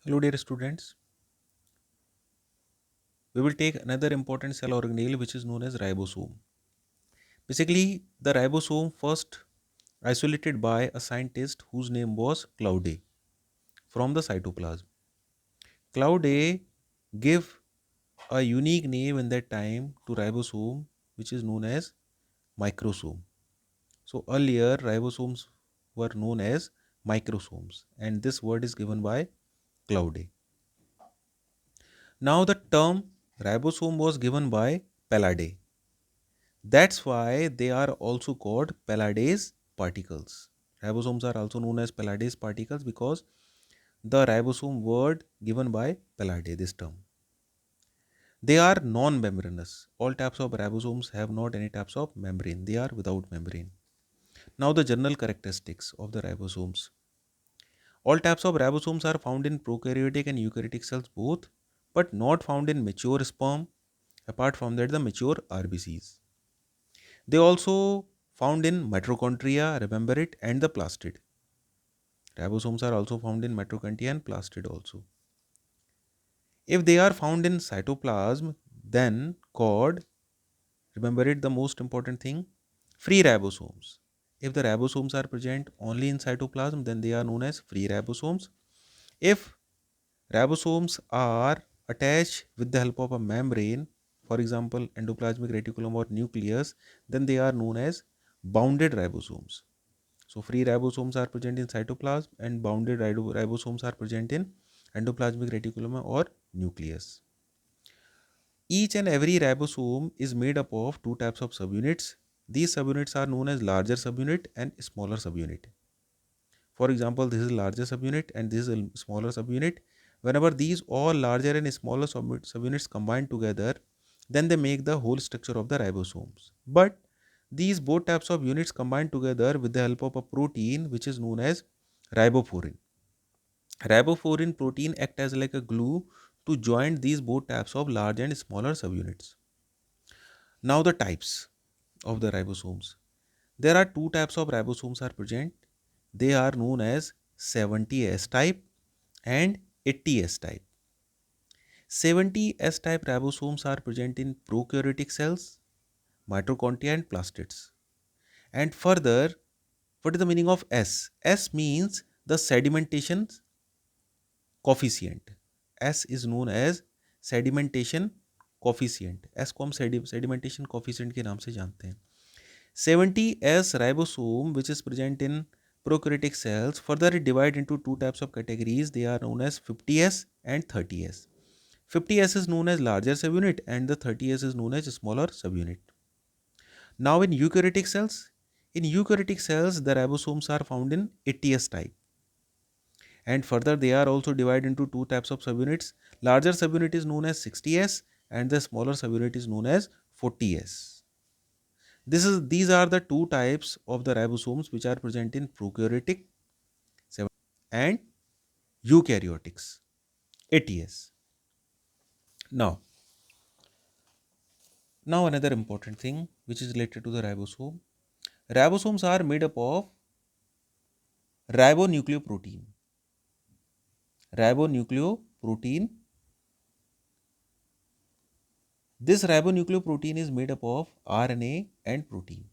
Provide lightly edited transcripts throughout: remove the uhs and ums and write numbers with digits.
Hello dear students, we will take another important cell organelle which is known as ribosome. Basically, the ribosome first isolated by a scientist whose name was Claude from the cytoplasm. Claude gave a unique name in that time to ribosome which is known as microsome. So earlier ribosomes were known as microsomes and this word is given by Claude. Now the term ribosome was given by Pallade. That's why they are also called Pallades particles. Ribosomes are also known as Pallades particles because the ribosome word given by Pallade, this term. They are non-membranous. All types of ribosomes have not any types of membrane. They are without membrane. Now the general characteristics of the ribosomes. All types of ribosomes are found in prokaryotic and eukaryotic cells both, but not found in mature sperm. Apart from that, the mature RBCs. They also found in mitochondria, remember it, and the plastid. Ribosomes are also found in mitochondria and plastid also. If they are found in cytoplasm, then called, remember it, the most important thing, free ribosomes. If the ribosomes are present only in cytoplasm, then they are known as free ribosomes. If ribosomes are attached with the help of a membrane, for example, endoplasmic reticulum or nucleus, then they are known as bounded ribosomes. So free ribosomes are present in cytoplasm and bounded ribosomes are present in endoplasmic reticulum or nucleus. Each and every ribosome is made up of two types of subunits. These subunits are known as larger subunit and smaller subunit. For example, this is larger subunit and this is a smaller subunit. Whenever these all larger and smaller subunits combine together, then they make the whole structure of the ribosomes. But these both types of units combine together with the help of a protein which is known as ribofourin. Ribofourin protein act as like a glue to join these both types of large and smaller subunits. Now the types of the ribosomes. There are two types of ribosomes are present. They are known as 70S type and 80S type. 70S type ribosomes are present in prokaryotic cells, mitochondria and plastids. And further, what is the meaning of S? S means the sedimentation coefficient. S is known as sedimentation coefficient. S को हम sedimentation coefficient के नाम से जानते हैं. 70S ribosome which is present in prokaryotic cells further divide into two types of categories. They are known as 50S and 30S. 50S is known as larger subunit and the 30S is known as smaller subunit. Now in eukaryotic cells the ribosomes are found in 80S type. And further they are also divided into two types of subunits. Larger subunit is known as 60S and the smaller subunit is known as 40S. These are the two types of the ribosomes which are present in prokaryotic and eukaryotics, 80S. Now another important thing which is related to the ribosome. Ribosomes are made up of ribonucleoprotein. Ribonucleoprotein. This ribonucleoprotein is made up of RNA and protein.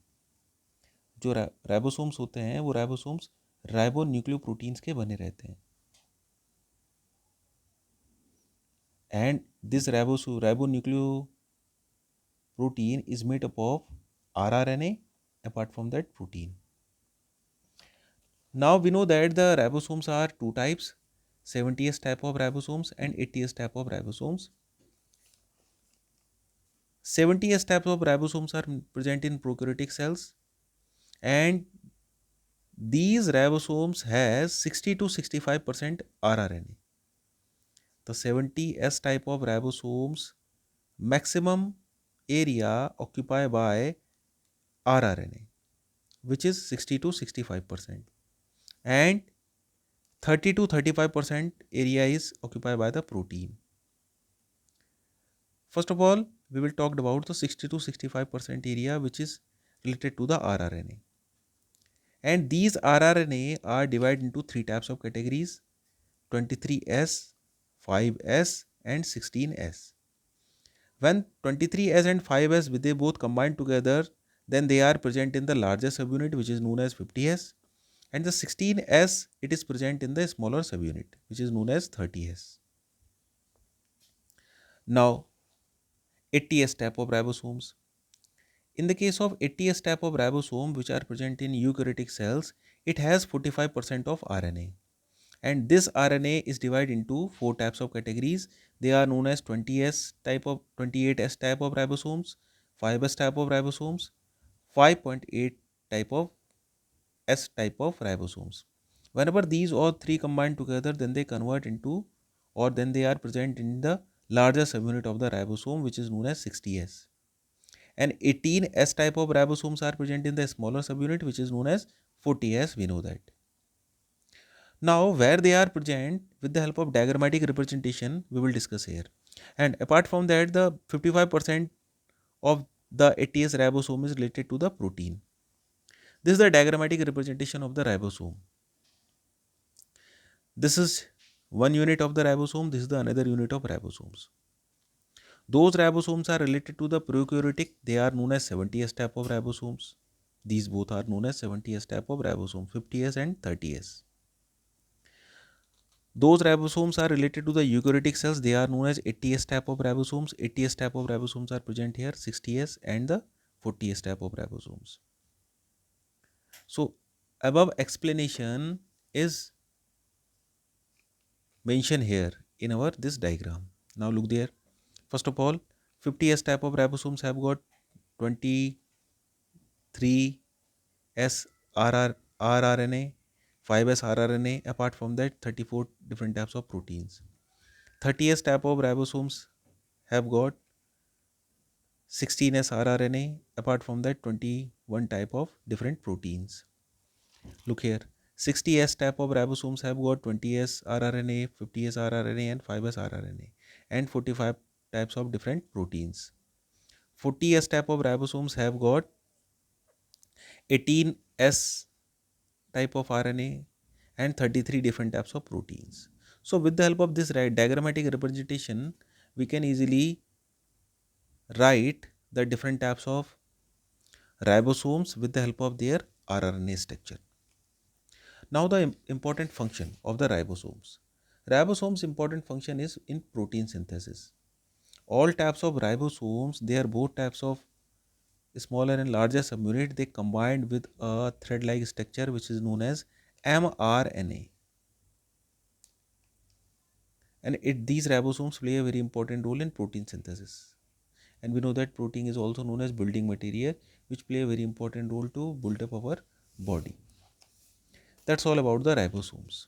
जो ribosomes होते हैं वो ribosomes राइबोन्यूक्लियोप्रोटीन्स के बने रहते हैं. And this ribonucleoprotein is made up of rRNA apart from that protein. Now we know that the ribosomes are two types, 70S type of ribosomes and 80S type of ribosomes. 70S type of ribosomes are present in prokaryotic cells and these ribosomes has 60 to 65% rRNA. The 70S type of ribosomes maximum area occupied by rRNA which is 60 to 65% and 30 to 35% area is occupied by the protein. First of all, we will talk about the 60 to 65% area which is related to the rRNA. And these rRNA are divided into three types of categories, 23S, 5s, and 16s. When 23s and 5s they both combine together, then they are present in the larger subunit which is known as 50s, and the 16s it is present in the smaller subunit which is known as 30s. Now 80s type of ribosomes. In the case of 80s type of ribosome which are present in eukaryotic cells, it has 45% of RNA. And this RNA is divided into four types of categories. They are known as 20s type of 28s type of ribosomes, 5s type of ribosomes, 5.8 type of S type of ribosomes. Whenever these all three combine together, then they convert into, or then they are present in the larger subunit of the ribosome which is known as 60s. And 18s type of ribosomes are present in the smaller subunit which is known as 40s. We know that. Now, where they are present with the help of diagrammatic representation, we will discuss here. And apart from that, the 55% of the 80s ribosome is related to the protein. This is the diagrammatic representation of the ribosome. This is one unit of the ribosome. This is the another unit of ribosomes. Those ribosomes are related to the prokaryotic. They are known as 70s type of ribosomes. These both are known as 70s type of ribosome, 50s and 30s. Those ribosomes are related to the eukaryotic cells. They are known as 80s type of ribosomes. 80s type of ribosomes are present here, 60s and the 40s type of ribosomes. So, above explanation is mentioned here in our this diagram. Now look there. First of all, 50s type of ribosomes have got 23s rRNA, 5s rRNA. Apart from that, 34 different types of proteins. 30s type of ribosomes have got 16s rRNA. Apart from that, 21 type of different proteins. Look here. 60s type of ribosomes have got 20s rRNA, 50s rRNA and 5s rRNA and 45 types of different proteins. 40s type of ribosomes have got 18s type of RNA and 33 different types of proteins. So with the help of this diagrammatic representation, we can easily write the different types of ribosomes with the help of their rRNA structure. Now the important function of the ribosomes. Ribosomes' important function is in protein synthesis. All types of ribosomes, they are both types of smaller and larger subunit. They combined with a thread-like structure which is known as mRNA. And these ribosomes play a very important role in protein synthesis. And we know that protein is also known as building material which play a very important role to build up our body. That's all about the ribosomes.